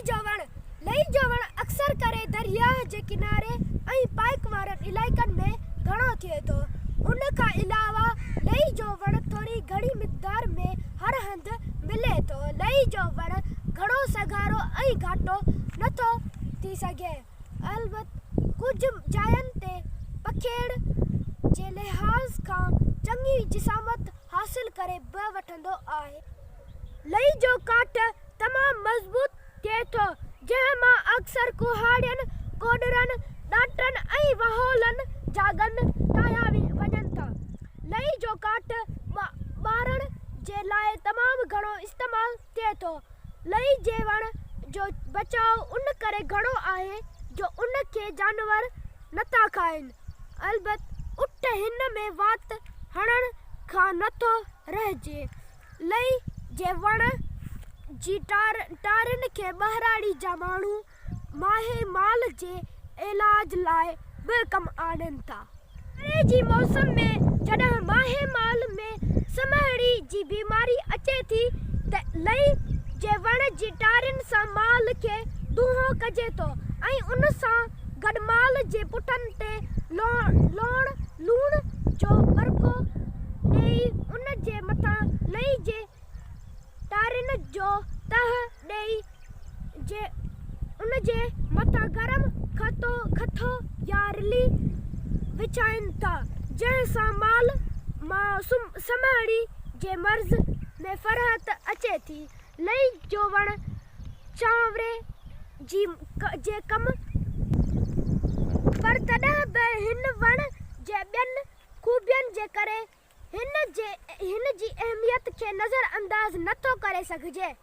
लई जो वण अक्सर करे दरिया जे किनारे ऐं पाइक वारनि इलाइक़नि में घणो थिए थो। उन खां अलावा लई जो वण थोरी घणी मिक़दार में हर हंधि मिले थो। लई जो वण घणो सघारो ऐं घाटो नथो थी सघे। अलबत्ते कुझु जायुनि ते पखेड़ जे लिहाज़ खां चङी जिसामत हासिल करे बि वठंदो आहे। लई जो काठ तमामु मज़बूत थिए थो, जंहिं मां अक्सर कुहाड़ियुनि, कोडरनि, ॾाटनि ऐं वहोलनि जागनि ठाहिया वञनि था। लई जो काठ ॿारण जे लाइ तमामु घणो इस्तेमालु थिए थो। लई जे वण जो बचाव उन करे घणो आहे जो उन खे जानवर नथा खाइनि। अलबत्ते उठ हिन में वात हणण खां नथो रहिजे। लई जे वण जी टारियुनि खे ॿहिराड़ी जा माण्हू माहे माल जे इलाज लाइ बि कमु आणनि था। हाणे जी मौसम में जॾहिं माहे माल में समहड़ी जी बीमारी अचे थी त लई जे वण जी टारियुनि सां माल खे दूंहों कजे थो ऐं उन सां गॾु माल जे पुठनि ते लूण जो बरको ॾेई उन जे मथां लई जे टारियुनि जो तह ॾेई उन जे मथां गरम खथो या रिली विछाइनि था, जंहिं सां माल समहड़ी जे मर्ज़ में फ़राहत अचे थी। लई जो वण चांवरे जे कमु पर तॾहिं बि हिन वण जे ॿियनि खूबियुनि जे करे हिन जी अहमियत खे नज़र अंदाज़ नथो करे सघिजे।